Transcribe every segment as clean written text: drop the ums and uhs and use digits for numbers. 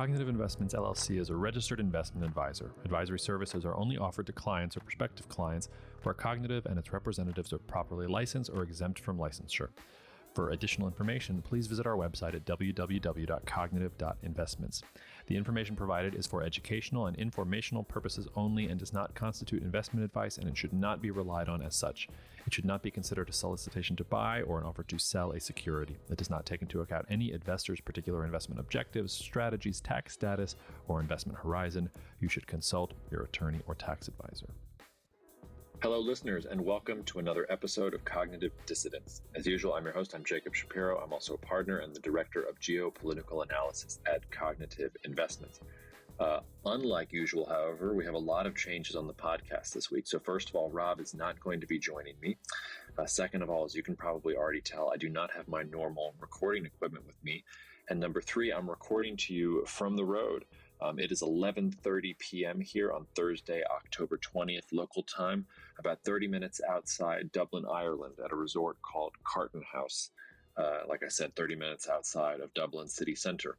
Cognitive Investments LLC is a registered investment advisor. Advisory services are only offered to clients or prospective clients where Cognitive and its representatives are properly licensed or exempt from licensure. For additional information, please visit our website at www.cognitive.investments. The information provided is for educational and informational purposes only and does not constitute investment advice, and it should not be relied on as such. It should not be considered a solicitation to buy or an offer to sell a security. It does not take into account any investor's particular investment objectives, strategies, tax status, or investment horizon. You should consult your attorney or tax advisor. Hello, listeners, and welcome to another episode of Cognitive Dissidents. As usual, I'm your host. I'm Jacob Shapiro. I'm also a partner and the director of geopolitical analysis at Cognitive Investments. Unlike usual, however, we have a lot of changes on the podcast this week. So first of all, Rob is not going to be joining me. Second of all, as you can probably already tell, I do not have my normal recording equipment with me. And number three, I'm recording to you from the road. It is 11:30 p.m. here on Thursday, October 20th, local time, about 30 minutes outside Dublin, Ireland, at a resort called Carton House. Like I said, 30 minutes outside of Dublin city center.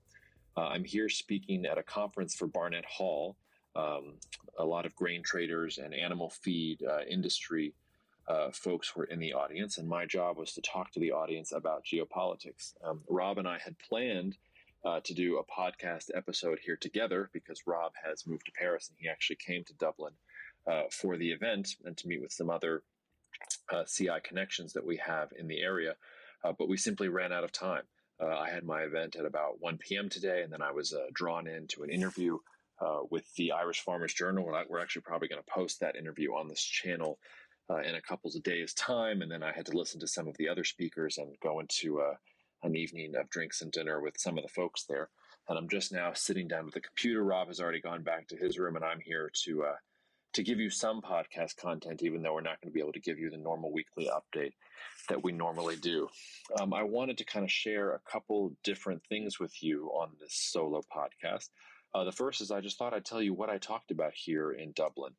I'm here speaking at a conference for Barnett-Hall. A lot of grain traders and animal feed industry folks were in the audience, and my job was to talk to the audience about geopolitics. Rob and I had planned to do a podcast episode here together because Rob has moved to Paris and he actually came to Dublin for the event and to meet with some other CI connections that we have in the area. But we simply ran out of time. I had my event at about 1 p.m. today, and then I was drawn into an interview with the Irish Farmers Journal. We're actually probably going to post that interview on this channel in a couple of days' time. And then I had to listen to some of the other speakers and go into an evening of drinks and dinner with some of the folks there. And I'm just now sitting down with the computer. Rob has already gone back to his room, and I'm here to give you some podcast content, even though we're not going to be able to give you the normal weekly update that we normally do. I wanted to kind of share a couple different things with you on this solo podcast. The first is I just thought I'd tell you what I talked about here in Dublin.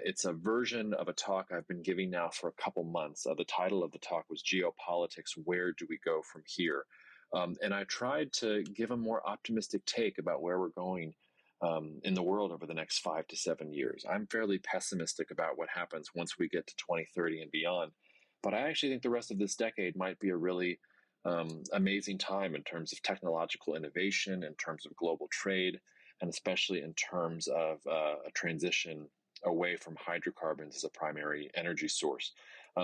It's a version of a talk I've been giving now for a couple months. The title of the talk was Geopolitics, Where Do We Go From Here? And I tried to give a more optimistic take about where we're going in the world over the next 5 to 7 years. I'm fairly pessimistic about what happens once we get to 2030 and beyond. But I actually think the rest of this decade might be a really amazing time in terms of technological innovation, in terms of global trade, and especially in terms of a transition away from hydrocarbons as a primary energy source.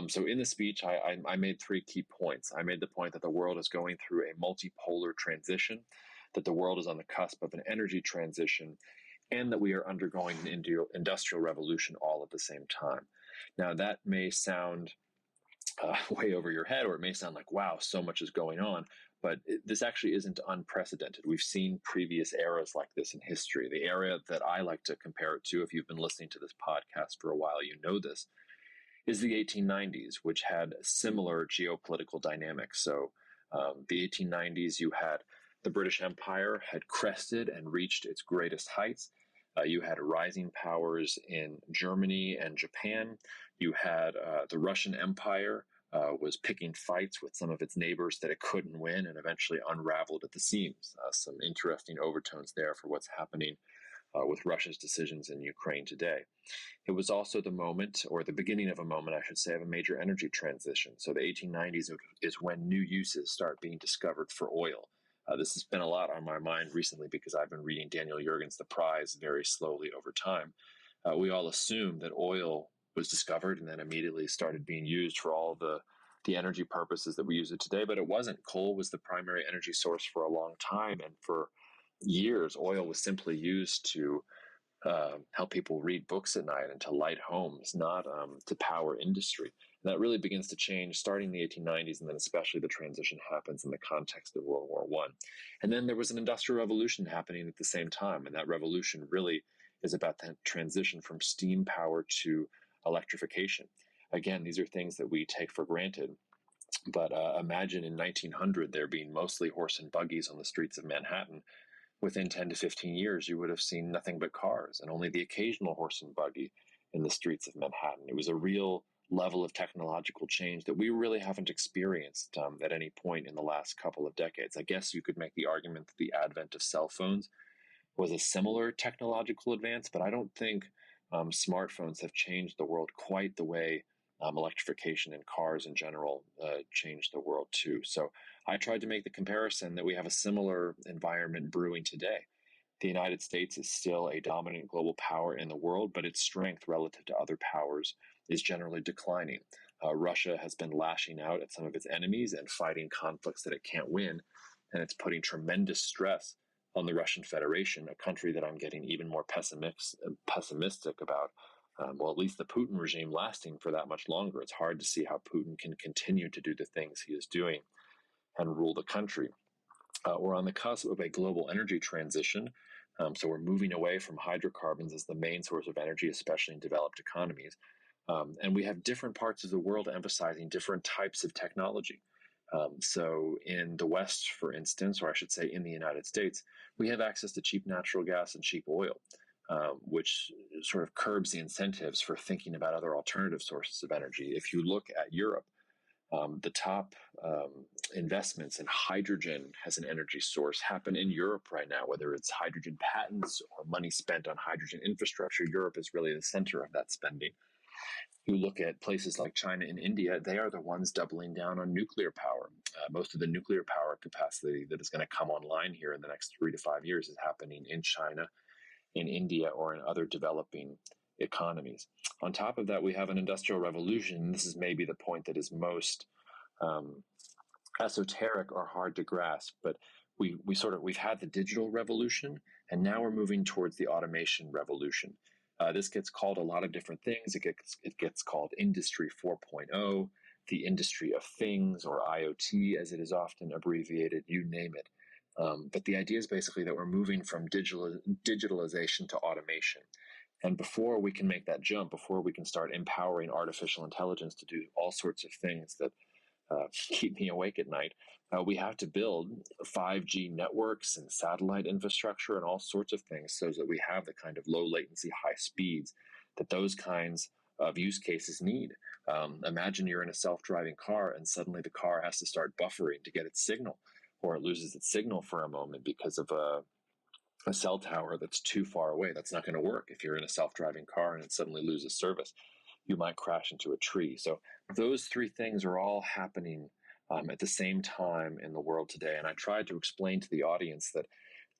So in the speech, I made 3 key points. I made the point that the world is going through a multipolar transition, that the world is on the cusp of an energy transition, and that we are undergoing an industrial revolution all at the same time. Now, that may sound way over your head, or it may sound like, wow, so much is going on. But this actually isn't unprecedented. We've seen previous eras like this in history. The era that I like to compare it to, if you've been listening to this podcast for a while, you know this, is the 1890s, which had similar geopolitical dynamics. So the 1890s, you had the British Empire had crested and reached its greatest heights. You had rising powers in Germany and Japan. You had the Russian Empire was picking fights with some of its neighbors that it couldn't win and eventually unraveled at the seams. Some interesting overtones there for what's happening with Russia's decisions in Ukraine today. It was also the moment, or the beginning of a moment, I should say, of a major energy transition. So the 1890s is when new uses start being discovered for oil. This has been a lot on my mind recently because I've been reading Daniel Yergin's The Prize very slowly over time. We all assumed that oil was discovered and then immediately started being used for all the energy purposes that we use it today, but it wasn't. Coal was the primary energy source for a long time, and for years, oil was simply used to help people read books at night and to light homes, not to power industry. And that really begins to change starting in the 1890s, and then especially the transition happens in the context of World War I. And then there was an industrial revolution happening at the same time, and that revolution really is about the transition from steam power to electrification. Again, these are things that we take for granted, but imagine in 1900 there being mostly horse and buggies on the streets of Manhattan. Within 10 to 15 years, you would have seen nothing but cars and only the occasional horse and buggy in the streets of Manhattan. It was a real level of technological change that we really haven't experienced at any point in the last couple of decades. I guess you could make the argument that the advent of cell phones was a similar technological advance, but I don't think smartphones have changed the world quite the way electrification and cars in general changed the world too. So I tried to make the comparison that we have a similar environment brewing today. The United States is still a dominant global power in the world, but its strength relative to other powers is generally declining. Russia has been lashing out at some of its enemies and fighting conflicts that it can't win, and it's putting tremendous stress on the Russian Federation, a country that I'm getting even more pessimistic about. Well, at least the Putin regime lasting for that much longer. It's hard to see how Putin can continue to do the things he is doing and rule the country. We're on the cusp of a global energy transition. So we're moving away from hydrocarbons as the main source of energy, especially in developed economies. And we have different parts of the world emphasizing different types of technology. So in the West, for instance, or I should say in the United States, we have access to cheap natural gas and cheap oil, which sort of curbs the incentives for thinking about other alternative sources of energy. If you look at Europe, the top investments in hydrogen as an energy source happen in Europe right now, whether it's hydrogen patents or money spent on hydrogen infrastructure. Europe is really the center of that spending. You look at places like China and India, they are the ones doubling down on nuclear power. Most of the nuclear power capacity that is going to come online here in the next 3 to 5 years is happening in China, in India, or in other developing economies. On top of that, we have an industrial revolution. This is maybe the point that is most esoteric or hard to grasp, but we've had the digital revolution, and now we're moving towards the automation revolution. This gets called a lot of different things. It gets called Industry 4.0, the Industry of Things, or IoT, as it is often abbreviated. You name it. But the idea is basically that we're moving from digitalization to automation. And before we can make that jump, before we can start empowering artificial intelligence to do all sorts of things that keep me awake at night, we have to build 5G networks and satellite infrastructure and all sorts of things so that we have the kind of low latency, high speeds that those kinds of use cases need. Imagine you're in a self-driving car and suddenly the car has to start buffering to get its signal, or it loses its signal for a moment because of a cell tower that's too far away. That's not going to work. If you're in a self-driving car and it suddenly loses service, you might crash into a tree. So those three things are all happening at the same time in the world today. And I tried to explain to the audience that,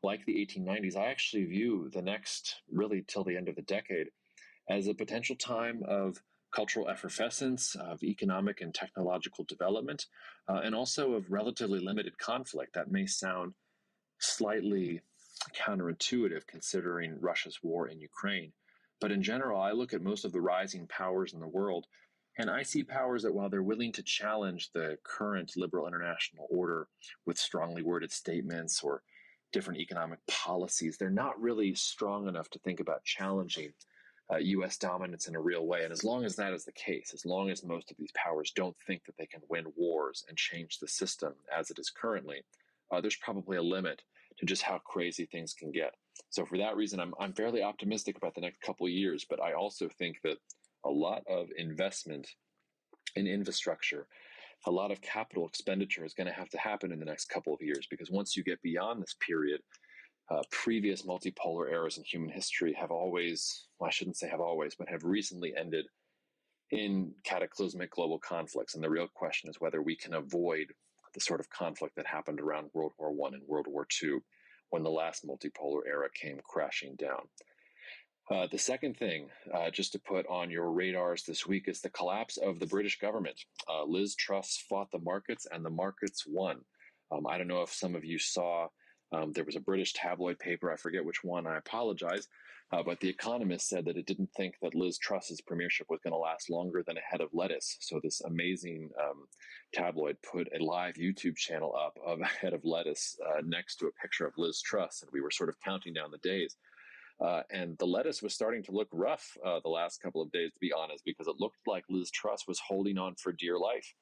like the 1890s, I actually view the next, really till the end of the decade, as a potential time of cultural effervescence, of economic and technological development, and also of relatively limited conflict. That may sound slightly counterintuitive considering Russia's war in Ukraine. But in general, I look at most of the rising powers in the world, and I see powers that, while they're willing to challenge the current liberal international order with strongly worded statements or different economic policies, they're not really strong enough to think about challenging U.S. dominance in a real way. And as long as that is the case, as long as most of these powers don't think that they can win wars and change the system as it is currently, there's probably a limit to just how crazy things can get. So for that reason, I'm fairly optimistic about the next couple of years, but I also think that a lot of investment in infrastructure, a lot of capital expenditure is going to have to happen in the next couple of years, because once you get beyond this period, previous multipolar eras in human history have always, well, I shouldn't say have always, but have recently ended in cataclysmic global conflicts. And the real question is whether we can avoid the sort of conflict that happened around World War I and World War II, when the last multipolar era came crashing down. The second thing, just to put on your radars this week, is the collapse of the British government. Liz Truss fought the markets, and the markets won. I don't know if some of you saw, there was a British tabloid paper, I forget which one, I apologize, but The Economist said that it didn't think that Liz Truss's premiership was going to last longer than a head of lettuce. So this amazing tabloid put a live YouTube channel up of a head of lettuce next to a picture of Liz Truss, and we were sort of counting down the days. And the lettuce was starting to look rough the last couple of days, to be honest, because it looked like Liz Truss was holding on for dear life.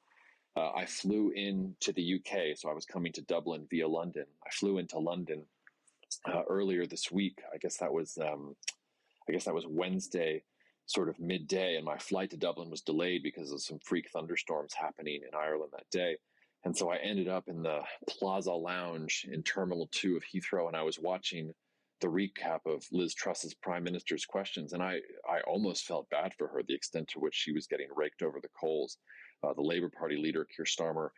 I flew into the UK, so I was coming to Dublin via London. I flew into London earlier this week. I guess that was Wednesday, sort of midday, and my flight to Dublin was delayed because of some freak thunderstorms happening in Ireland that day. And so I ended up in the Plaza Lounge in Terminal 2 of Heathrow, and I was watching the recap of Liz Truss's prime minister's questions, and I almost felt bad for her, the extent to which she was getting raked over the coals. The Labour Party leader, Keir Starmer,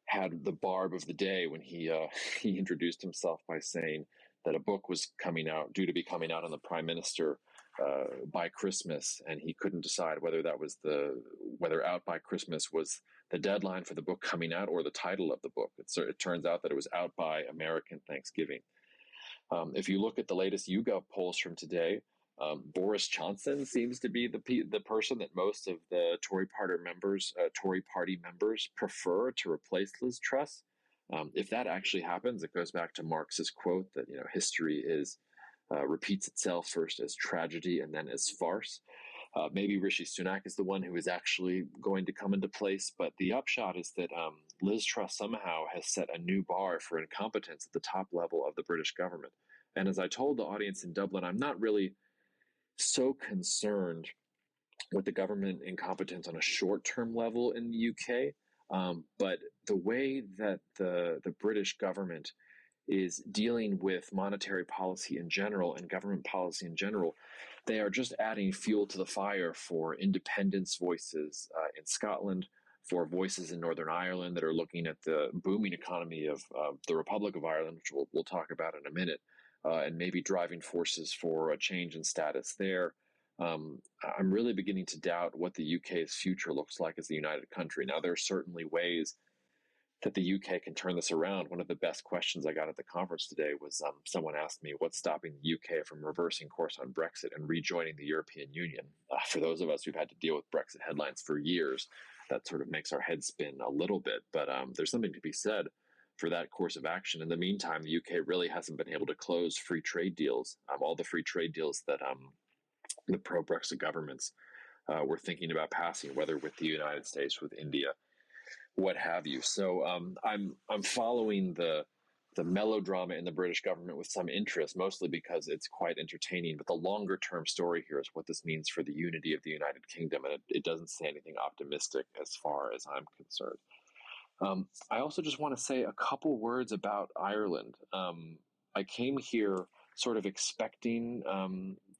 had the barb of the day when he he introduced himself by saying that a book was due to be coming out on the prime minister by Christmas, and he couldn't decide whether out by Christmas was the deadline for the book coming out or the title of the book. It turns out that it was out by American Thanksgiving. If you look at the latest YouGov polls from today, Boris Johnson seems to be the person that most of the Tory Party members prefer to replace Liz Truss. If that actually happens, it goes back to Marx's quote that history repeats itself first as tragedy and then as farce. Maybe Rishi Sunak is the one who is actually going to come into place, but the upshot is that Liz Truss somehow has set a new bar for incompetence at the top level of the British government. And as I told the audience in Dublin, I'm not really so concerned with the government incompetence on a short-term level in the UK, but the way that the British government is dealing with monetary policy in general and government policy in general, they are just adding fuel to the fire for independence voices in Scotland, for voices in Northern Ireland that are looking at the booming economy of the Republic of Ireland, which we'll talk about in a minute, and maybe driving forces for a change in status there. I'm really beginning to doubt what the UK's future looks like as a united country. Now, there are certainly ways that the UK can turn this around. One of the best questions I got at the conference today was someone asked me, what's stopping the UK from reversing course on Brexit and rejoining the European Union? For those of us who've had to deal with Brexit headlines for years, that sort of makes our head spin a little bit. But there's something to be said for that course of action. In the meantime, the UK really hasn't been able to close free trade deals, all the free trade deals that the pro-Brexit governments were thinking about passing, whether with the United States, with India, what have you. So I'm following the melodrama in the British government with some interest, mostly because it's quite entertaining. But the longer term story here is what this means for the unity of the United Kingdom, and it doesn't say anything optimistic as far as I'm concerned. I also just want to say a couple words about Ireland. I came here sort of expecting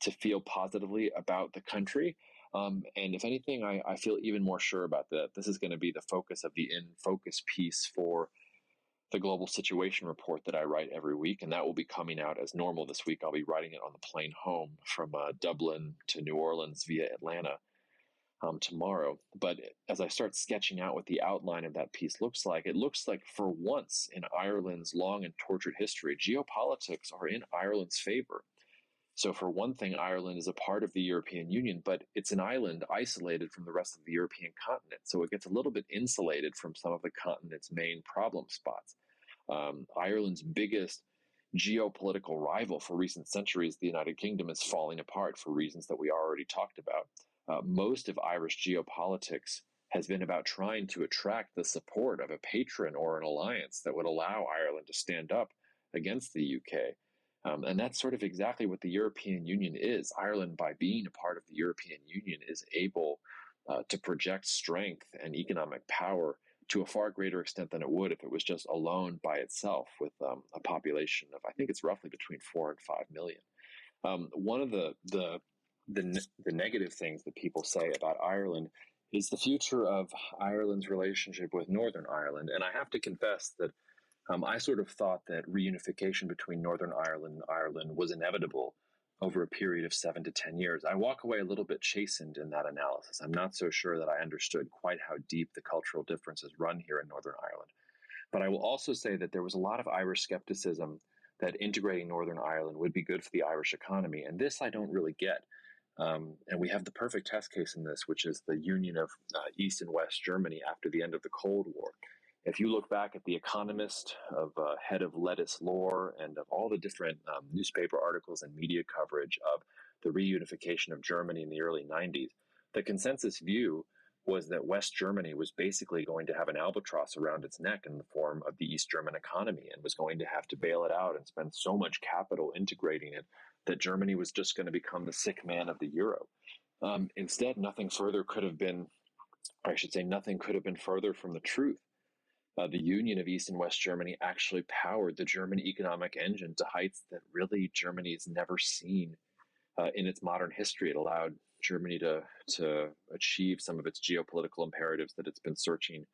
to feel positively about the country. And if anything, I feel even more sure about that. This is going to be the focus of the In Focus piece for the Global Situation Report that I write every week, and that will be coming out as normal this week. I'll be writing it on the plane home from Dublin to New Orleans via Atlanta tomorrow. But as I start sketching out what the outline of that piece looks like, it looks like for once in Ireland's long and tortured history, geopolitics are in Ireland's favor. So for one thing, Ireland is a part of the European Union, but it's an island isolated from the rest of the European continent. So it gets a little bit insulated from some of the continent's main problem spots. Ireland's biggest geopolitical rival for recent centuries, the United Kingdom, is falling apart for reasons that we already talked about. Most of Irish geopolitics has been about trying to attract the support of a patron or an alliance that would allow Ireland to stand up against the UK. And that's sort of exactly what the European Union is. Ireland, by being a part of the European Union, is able to project strength and economic power to a far greater extent than it would if it was just alone by itself with a population of, I think it's roughly between 4 and 5 million. One of the negative things that people say about Ireland is the future of Ireland's relationship with Northern Ireland. And I have to confess that I sort of thought that reunification between Northern Ireland and Ireland was inevitable over a period of 7 to 10 years. I walk away a little bit chastened in that analysis. I'm not so sure that I understood quite how deep the cultural differences run here in Northern Ireland. But I will also say that there was a lot of Irish skepticism that integrating Northern Ireland would be good for the Irish economy. And this I don't really get. And we have the perfect test case in this, which is the union of East and West Germany after the end of the Cold War. If you look back at The Economist, of head of Lettuce Lore, and of all the different newspaper articles and media coverage of the reunification of Germany in the early 90s, the consensus view was that West Germany was basically going to have an albatross around its neck in the form of the East German economy and was going to have to bail it out and spend so much capital integrating it that Germany was just going to become the sick man of the euro. Instead, nothing could have been further from the truth. The union of East and West Germany actually powered the German economic engine to heights that really Germany has never seen in its modern history. It allowed Germany to achieve some of its geopolitical imperatives that it's been searching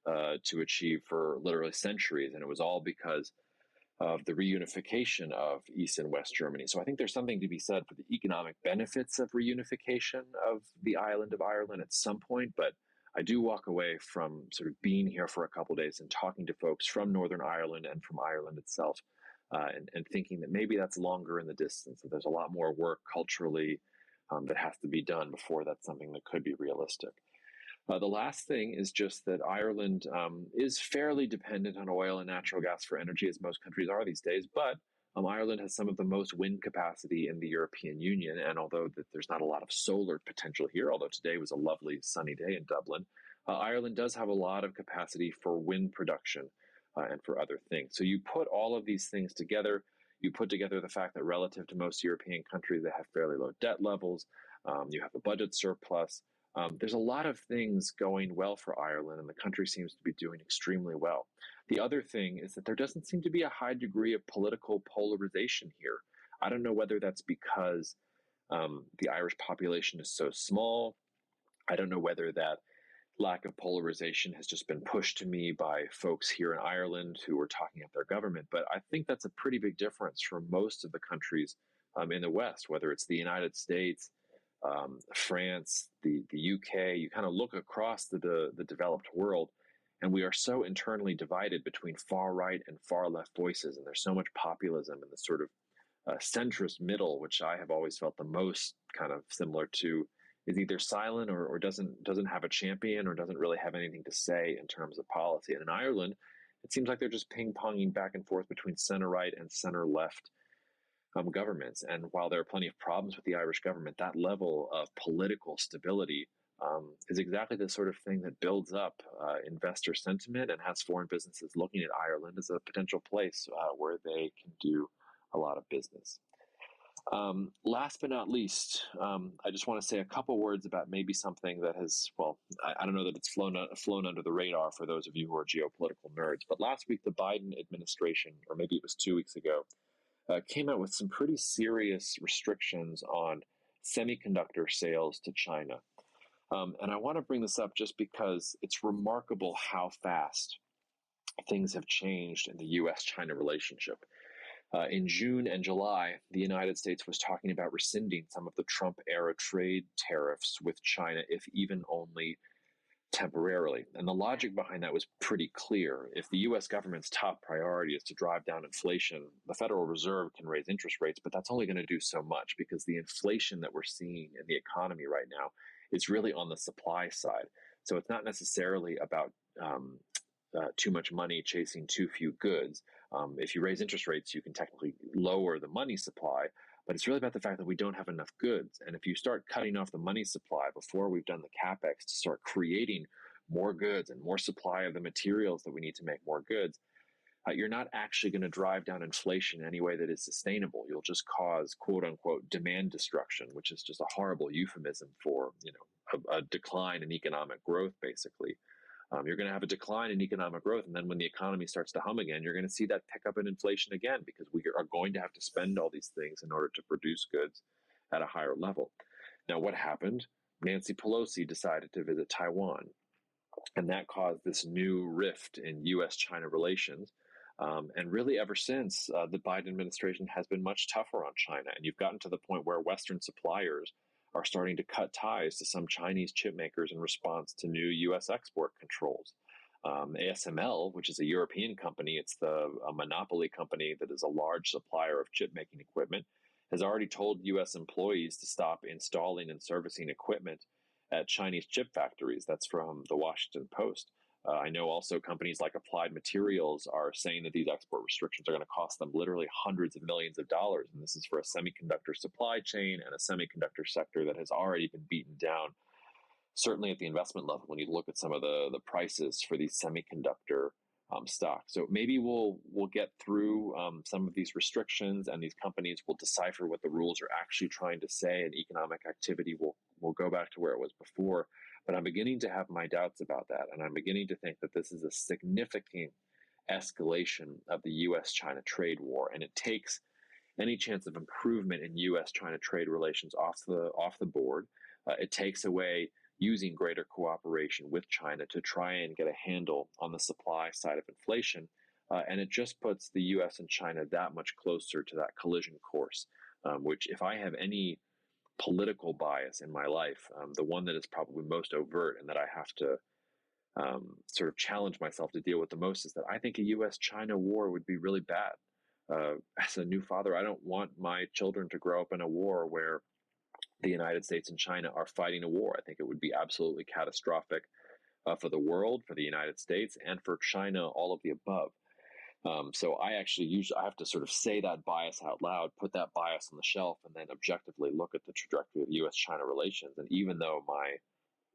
to achieve for literally centuries. And it was all because of the reunification of East and West Germany. So I think there's something to be said for the economic benefits of reunification of the island of Ireland at some point. But I do walk away from sort of being here for a couple of days and talking to folks from Northern Ireland and from Ireland itself, and thinking that maybe that's longer in the distance, that there's a lot more work culturally that has to be done before that's something that could be realistic. The last thing is just that Ireland is fairly dependent on oil and natural gas for energy, as most countries are these days. But Ireland has some of the most wind capacity in the European Union. And although there's not a lot of solar potential here, although today was a lovely sunny day in Dublin, Ireland does have a lot of capacity for wind production and for other things. So you put all of these things together. You put together the fact that relative to most European countries, they have fairly low debt levels. You have a budget surplus. There's a lot of things going well for Ireland, and the country seems to be doing extremely well. The other thing is that there doesn't seem to be a high degree of political polarization here. I don't know whether that's because the Irish population is so small. I don't know whether that lack of polarization has just been pushed to me by folks here in Ireland who are talking up their government. But I think that's a pretty big difference from most of the countries in the West, whether it's the United States, France, the UK. You kind of look across the developed world, and we are so internally divided between far right and far left voices. And there's so much populism in the sort of centrist middle, which I have always felt the most kind of similar to, is either silent or doesn't have a champion or doesn't really have anything to say in terms of policy. And in Ireland, it seems like they're just ping-ponging back and forth between center-right and center-left governments. And while there are plenty of problems with the Irish government, that level of political stability is exactly the sort of thing that builds up investor sentiment and has foreign businesses looking at Ireland as a potential place where they can do a lot of business. Last but not least, I just want to say a couple words about maybe something that has, well, I don't know that it's flown under the radar for those of you who are geopolitical nerds, but last week the Biden administration, or maybe it was 2 weeks ago, came out with some pretty serious restrictions on semiconductor sales to China. And I want to bring this up just because it's remarkable how fast things have changed in the U.S.-China relationship. In June and July, the United States was talking about rescinding some of the Trump-era trade tariffs with China, if even only temporarily. And the logic behind that was pretty clear. If the U.S. government's top priority is to drive down inflation, the Federal Reserve can raise interest rates, but that's only going to do so much because the inflation that we're seeing in the economy right now is really on the supply side. So it's not necessarily about too much money chasing too few goods. If you raise interest rates, you can technically lower the money supply, but it's really about the fact that we don't have enough goods. And if you start cutting off the money supply before we've done the capex to start creating more goods and more supply of the materials that we need to make more goods, you're not actually going to drive down inflation in any way that is sustainable. You'll just cause quote unquote demand destruction, which is just a horrible euphemism for, a decline in economic growth, basically. You're going to have a decline in economic growth. And then when the economy starts to hum again, you're going to see that pick up in inflation again, because we are going to have to spend all these things in order to produce goods at a higher level. Now, what happened? Nancy Pelosi decided to visit Taiwan, and that caused this new rift in U.S.-China relations. And really ever since, the Biden administration has been much tougher on China. And you've gotten to the point where Western suppliers are starting to cut ties to some Chinese chip makers in response to new U.S. export controls. ASML, which is a European company, it's a monopoly company that is a large supplier of chip-making equipment, has already told U.S. employees to stop installing and servicing equipment at Chinese chip factories. That's from the Washington Post. I know also companies like Applied Materials are saying that these export restrictions are going to cost them literally hundreds of millions of dollars. And this is for a semiconductor supply chain and a semiconductor sector that has already been beaten down, certainly at the investment level, when you look at some of the prices for these semiconductor stocks. So maybe we'll get through some of these restrictions, and these companies will decipher what the rules are actually trying to say, and economic activity will go back to where it was before. But I'm beginning to have my doubts about that. And I'm beginning to think that this is a significant escalation of the U.S.-China trade war. And it takes any chance of improvement in U.S.-China trade relations off the board. It takes away using greater cooperation with China to try and get a handle on the supply side of inflation. And it just puts the U.S. and China that much closer to that collision course, which if I have any political bias in my life, the one that is probably most overt and that I have to sort of challenge myself to deal with the most is that I think a U.S.-China war would be really bad. As a new father, I don't want my children to grow up in a war where the United States and China are fighting a war. I think it would be absolutely catastrophic for the world, for the United States, and for China, all of the above. So I have to sort of say that bias out loud, put that bias on the shelf, and then objectively look at the trajectory of U.S.-China relations. And even though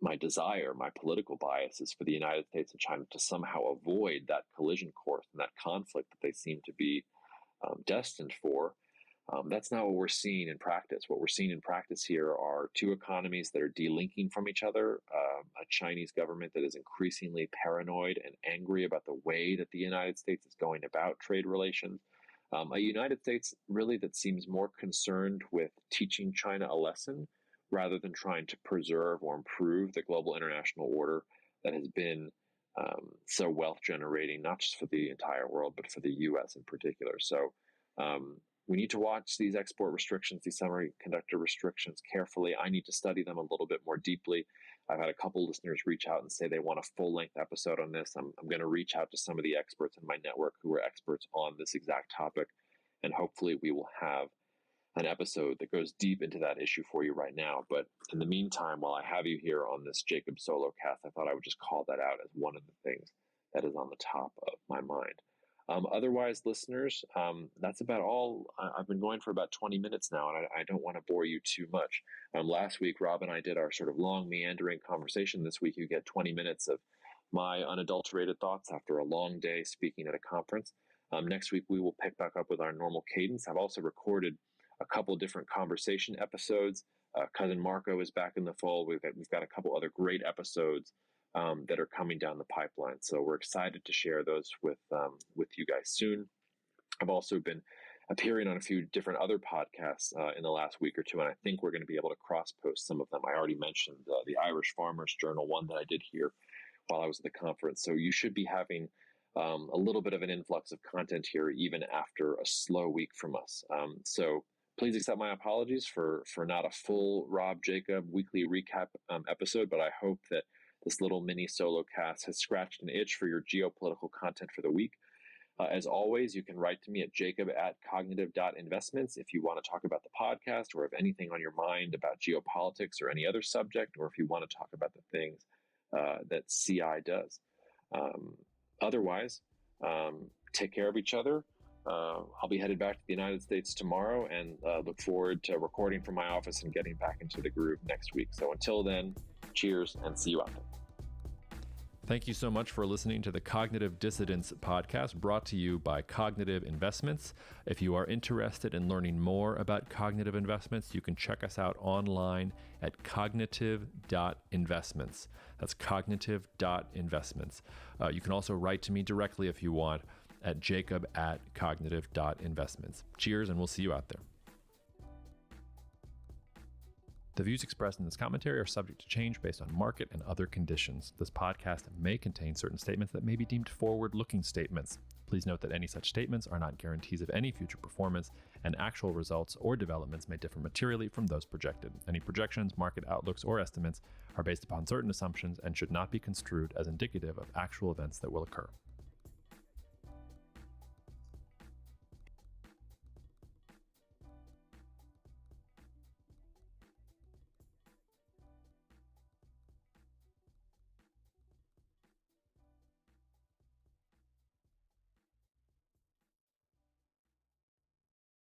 my desire, my political bias is for the United States and China to somehow avoid that collision course and that conflict that they seem to be destined for, that's not what we're seeing in practice. What we're seeing in practice here are two economies that are delinking from each other, a Chinese government that is increasingly paranoid and angry about the way that the United States is going about trade relations, a United States really that seems more concerned with teaching China a lesson rather than trying to preserve or improve the global international order that has been so wealth generating, not just for the entire world, but for the U.S. in particular. So we need to watch these export restrictions, these semiconductor restrictions carefully. I need to study them a little bit more deeply. I've had a couple listeners reach out and say they want a full-length episode on this. I'm going to reach out to some of the experts in my network who are experts on this exact topic, and hopefully we will have an episode that goes deep into that issue for you right now. But in the meantime, while I have you here on this Jacob solo cast, I thought I would just call that out as one of the things that is on the top of my mind. Otherwise, listeners, that's about all. I've been going for about 20 minutes now, and I don't want to bore you too much. Last week, Rob and I did our sort of long, meandering conversation. This week, you get 20 minutes of my unadulterated thoughts after a long day speaking at a conference. Next week, we will pick back up with our normal cadence. I've also recorded a couple different conversation episodes. Cousin Marco is back in the fold. We've got a couple other great episodes that are coming down the pipeline. So we're excited to share those with you guys soon. I've also been appearing on a few different other podcasts in the last week or two, and I think we're going to be able to cross-post some of them. I already mentioned the Irish Farmers Journal one that I did here while I was at the conference. So you should be having a little bit of an influx of content here even after a slow week from us. So please accept my apologies for not a full Rob Jacob weekly recap episode, but I hope that this little mini solo cast has scratched an itch for your geopolitical content for the week. As always, you can write to me at jacob@cognitive.investments if you want to talk about the podcast or have anything on your mind about geopolitics or any other subject, or if you want to talk about the things that CI does. Otherwise, take care of each other. I'll be headed back to the United States tomorrow and look forward to recording from my office and getting back into the groove next week. So until then, cheers and see you out there. Thank you so much for listening to the Cognitive Dissidents podcast brought to you by Cognitive Investments. If you are interested in learning more about cognitive investments, you can check us out online at cognitive.investments. That's cognitive.investments. You can also write to me directly if you want at jacob@cognitive.investments. Cheers, and we'll see you out there. The views expressed in this commentary are subject to change based on market and other conditions. This podcast may contain certain statements that may be deemed forward-looking statements. Please note that any such statements are not guarantees of any future performance, and actual results or developments may differ materially from those projected. Any projections, market outlooks, or estimates are based upon certain assumptions and should not be construed as indicative of actual events that will occur.